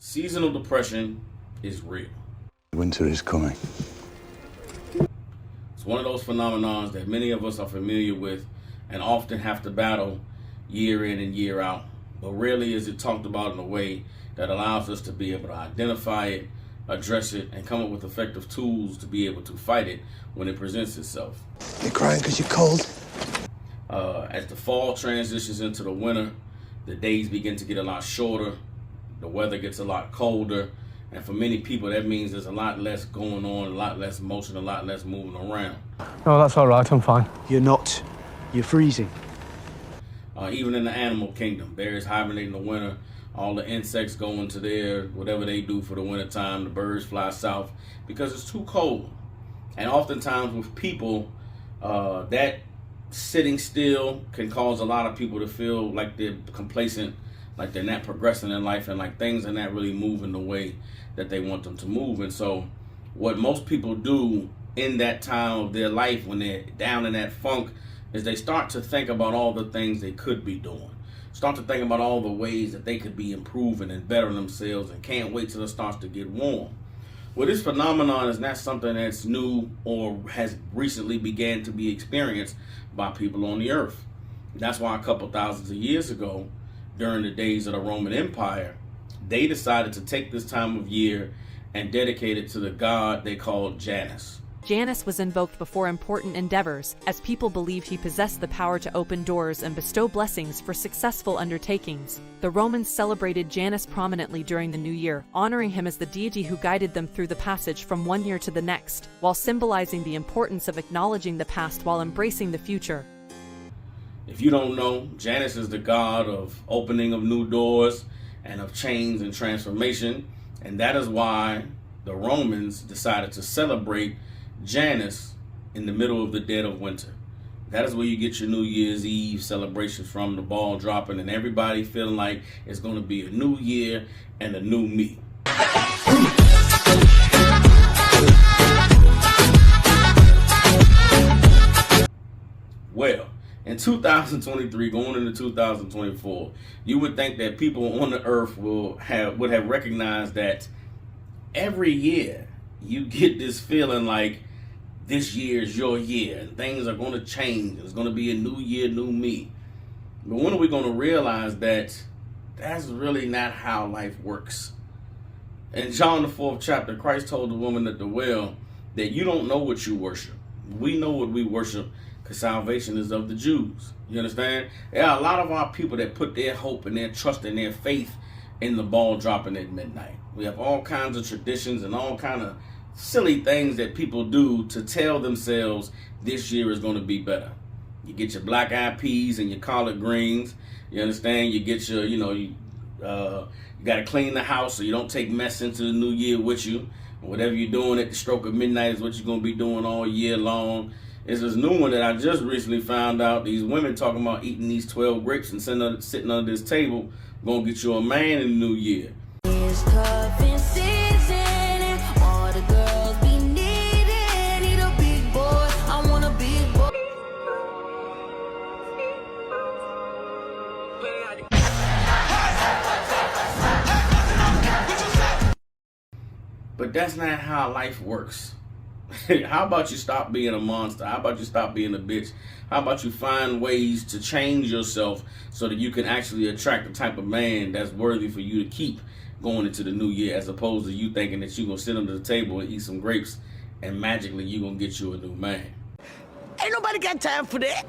Seasonal depression is real. Winter is coming. It's one of those phenomenons that many of us are familiar with and often have to battle year in and year out. But rarely is it talked about in a way that allows us to be able to identify it, address it, and come up with effective tools to be able to fight it when it presents itself. You're crying because you're cold? As the fall transitions into the winter, the days begin to get a lot shorter, the weather gets a lot colder, and for many people that means there's a lot less going on, a lot less motion, a lot less moving around. No, that's all right, I'm fine. You're not. You're freezing. Even in the animal kingdom, bears hibernate in the winter, all the insects go into their whatever they do for the winter time, the birds fly south because it's too cold. And oftentimes with people, that sitting still can cause a lot of people to feel like they're complacent, like they're not progressing in life, and like things are not really moving the way that they want them to move. And so what most people do in that time of their life when they're down in that funk is they start to think about all the things they could be doing, start to think about all the ways that they could be improving and bettering themselves, and can't wait till it starts to get warm. Well, this phenomenon is not something that's new or has recently began to be experienced by people on the earth. That's why a couple thousands of years ago, during the days of the Roman Empire, they decided to take this time of year and dedicate it to the god they called Janus. Janus was invoked before important endeavors, as people believed he possessed the power to open doors and bestow blessings for successful undertakings. The Romans celebrated Janus prominently during the new year, honoring him as the deity who guided them through the passage from one year to the next, while symbolizing the importance of acknowledging the past while embracing the future. If you don't know, Janus is the god of opening of new doors and of change and transformation, and that is why the Romans decided to celebrate Janus in the middle of the dead of winter. That is where you get your New Year's Eve celebrations from, the ball dropping and everybody feeling like it's going to be a new year and a new me. Well, in 2023, going into 2024, you would think that people on the earth would have recognized that every year you get this feeling like this year is your year and things are going to change. It's going to be a new year, new me. But when are we going to realize that that's really not how life works? In John the 4th chapter, Christ told the woman at the well that you don't know what you worship. We know what we worship because salvation is of the Jews. You understand? There are a lot of our people that put their hope and their trust and their faith in the ball dropping at midnight. We have all kinds of traditions and all kind of silly things that people do to tell themselves this year is going to be better. You get your black eyed peas and your collard greens. You understand? You get your, you got to clean the house so you don't take mess into the new year with you. Whatever you're doing at the stroke of midnight is what you're going to be doing all year long. It's this new one that I just recently found out. These women talking about eating these 12 grapes and sitting under this table. Going to get you a man in the new year. It's tough in season, and all the girls be needing. Need a big boy, I want a big boy. But that's not how life works. How about you stop being a monster? How about you stop being a bitch? How about you find ways to change yourself so that you can actually attract the type of man that's worthy for you to keep going into the new year, as opposed to you thinking that you're going to sit under the table and eat some grapes and magically you're going to get you a new man. Ain't nobody got time for that.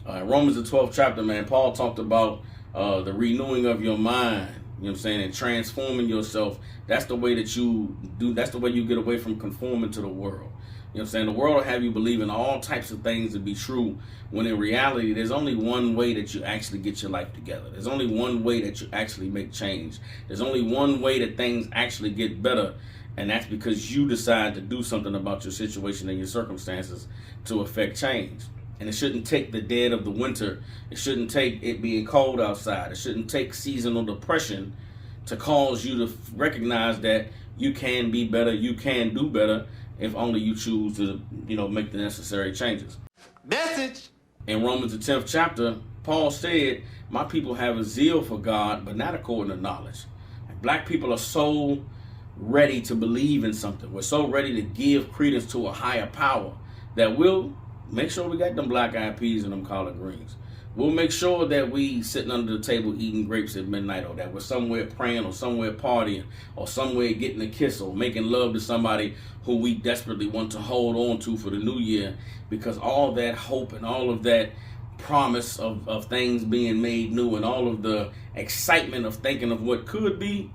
Romans the 12th chapter, man, Paul talked about the renewing of your mind. You know what I'm saying? And transforming yourself. That's the way that you do. That's the way you get away from conforming to the world. You know what I'm saying? The world will have you believing all types of things to be true, when in reality, there's only one way that you actually get your life together. There's only one way that you actually make change. There's only one way that things actually get better. And that's because you decide to do something about your situation and your circumstances to affect change. And it shouldn't take the dead of the winter. It shouldn't take it being cold outside. It shouldn't take seasonal depression to cause you to recognize that you can be better, you can do better, if only you choose to, make the necessary changes. Message. In Romans the 10th chapter, Paul said, my people have a zeal for God, but not according to knowledge. Black people are so ready to believe in something. We're so ready to give credence to a higher power that we'll make sure we got them black-eyed peas and them collard greens. We'll make sure that we sitting under the table eating grapes at midnight, or that we're somewhere praying, or somewhere partying, or somewhere getting a kiss, or making love to somebody who we desperately want to hold on to for the new year, because all that hope and all of that promise of things being made new and all of the excitement of thinking of what could be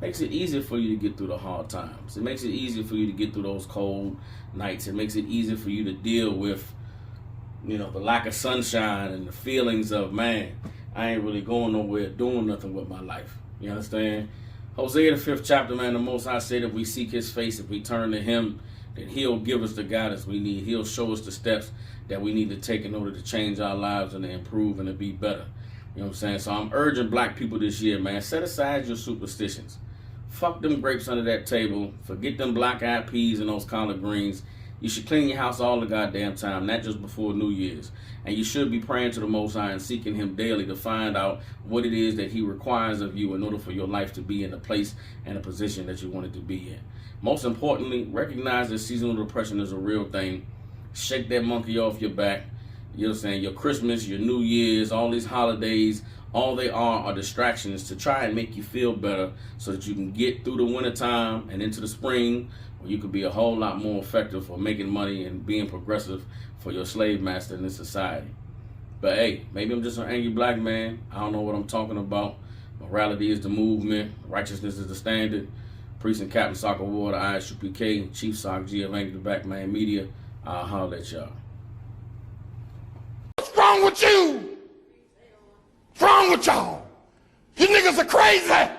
makes it easier for you to get through the hard times. It makes it easier for you to get through those cold nights. It makes it easier for you to deal with, you know, the lack of sunshine and the feelings of, man, I ain't really going nowhere, doing nothing with my life. You understand? Hosea the 5th chapter, man, the Most High said if we seek his face, if we turn to him, then he'll give us the guidance we need. He'll show us the steps that we need to take in order to change our lives and to improve and to be better. You know what I'm saying? So I'm urging black people this year, man, set aside your superstitions. Fuck them grapes under that table. Forget them black-eyed peas and those collard greens. You should clean your house all the goddamn time, not just before New Year's. And you should be praying to the Most High and seeking him daily to find out what it is that he requires of you in order for your life to be in the place and a position that you want it to be in. Most importantly, recognize that seasonal depression is a real thing. Shake that monkey off your back. You know what I'm saying? Your Christmas, your New Year's, all these holidays, all they are distractions to try and make you feel better so that you can get through the wintertime and into the spring, where you could be a whole lot more effective for making money and being progressive for your slave master in this society. But hey, maybe I'm just an angry black man. I don't know what I'm talking about. Morality is the movement. Righteousness is the standard. Priest and Captain Soccer War, the ISUPK, Chief Sock, G of Angry the Black Man Media. I'll holler at y'all. What's wrong with you? What's wrong with y'all? You niggas are crazy.